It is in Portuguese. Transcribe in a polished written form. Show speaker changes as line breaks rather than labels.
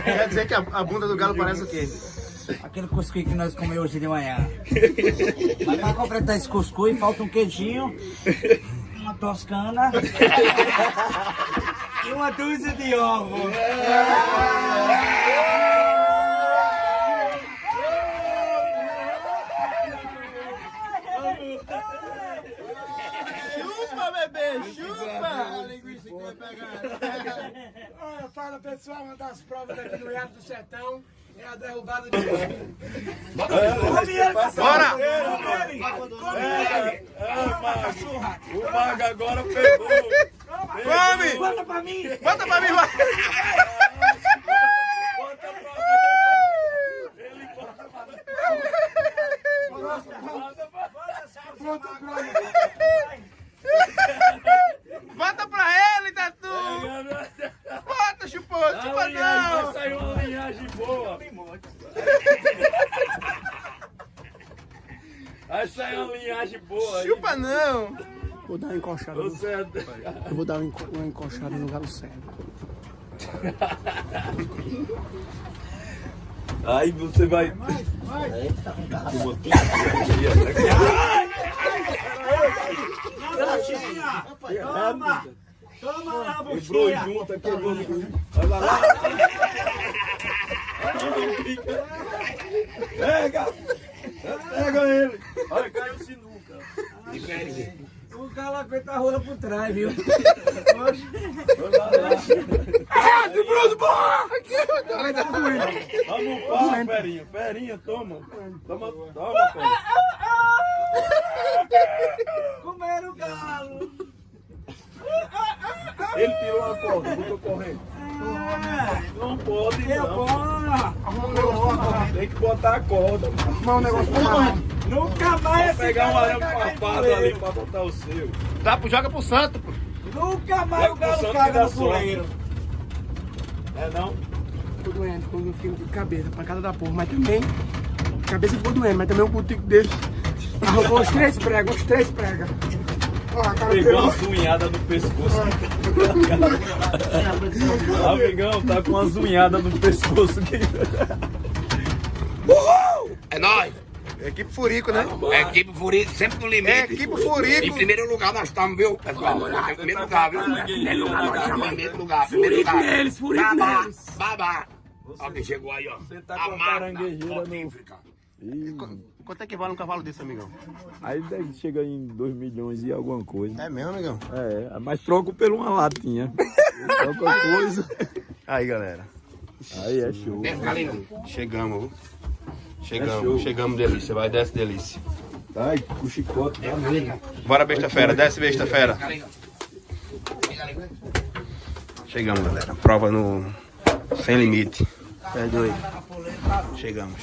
Quer dizer que a bunda do galo parece o quê?
Aquele cuscuz que nós comemos hoje de manhã. Mas para completar esse cuscuz, falta um queijinho, uma toscana e uma dúzia de ovos.
Chupa, bebê, chupa! A linguiça que vai pegar.
Olha, fala pessoal, uma das provas daqui no Iado do Sertão é a derrubada de
Bora!
O Mago agora pegou.
Come!
Bota pra mim!
Bota pra mim, vai! Bota pra ele, Tatu! Bota, chupou! Chupa não!
Saiu uma linhagem boa. Vai sair uma linhagem boa aí.
Chupa não!
Vou dar uma encoxada.
Você...
Eu vou dar uma encoxada no galo cego.
Aí você vai...
Toma! Toma lá,
Quebrou
buchinha!
junto, quebrou junto. Olha lá. Pega! Pega ele! Olha, caiu sinuca.
O galo aguenta a rola por trás, viu?
Vamos upar, Ferinha. Ferinha, toma. Toma, Ferinha.
Comeram o galo!
Ele tirou a corda, botou correndo. Não pode, não. Tem que botar a corda.
Arrumar um negócio pra lá.
Nunca mais esse
Pegar um
galo
arame
vai cagar em
farpado
puleiro.
ali pra botar o seu.
Tá, joga pro santo, pô.
Nunca mais o
Joga pro
galo
santo
caga
que dá
no puleiro.
É não?
Ficou doendo quando eu fiquei de cabeça, pancada da porra. Mas também, a cabeça ficou doendo, mas também o botico dele arrancou os três pregos. Ó, a cara
Pegou
pegou.
uma zunhada no pescoço. Amigão, tá com uma zunhada no pescoço.
É nóis! Equipe Furico, né?
É equipe Furico, sempre no limite.
É equipe
Em
Furico!
primeiro lugar nós estamos, viu, pessoal? Nós em primeiro lugar, viu? Primeiro lugar, nós estamos em primeiro lugar. Primeiro lugar.
Furico
Babá,
neles.
babá. Ó quem chegou aí, ó.
Você tá com a
mata
caranguejeira no...
mortífera.
Quanto é que vale um cavalo desse, amigão?
Aí daí chega em 2 milhões e alguma coisa.
É mesmo, amigão?
É, mas troco por uma latinha. Qualquer coisa.
Aí, galera.
Aí é show.
Desce, galinha.
Chegamos, viu?
show.
Chegamos, delícia. Vai, desce, delícia.
Ai, o chicote.
Bora, besta fera. Desce, besta fera.
Galinha.
Chegamos, galera. Prova no... Sem limite. Perdoe. Chegamos.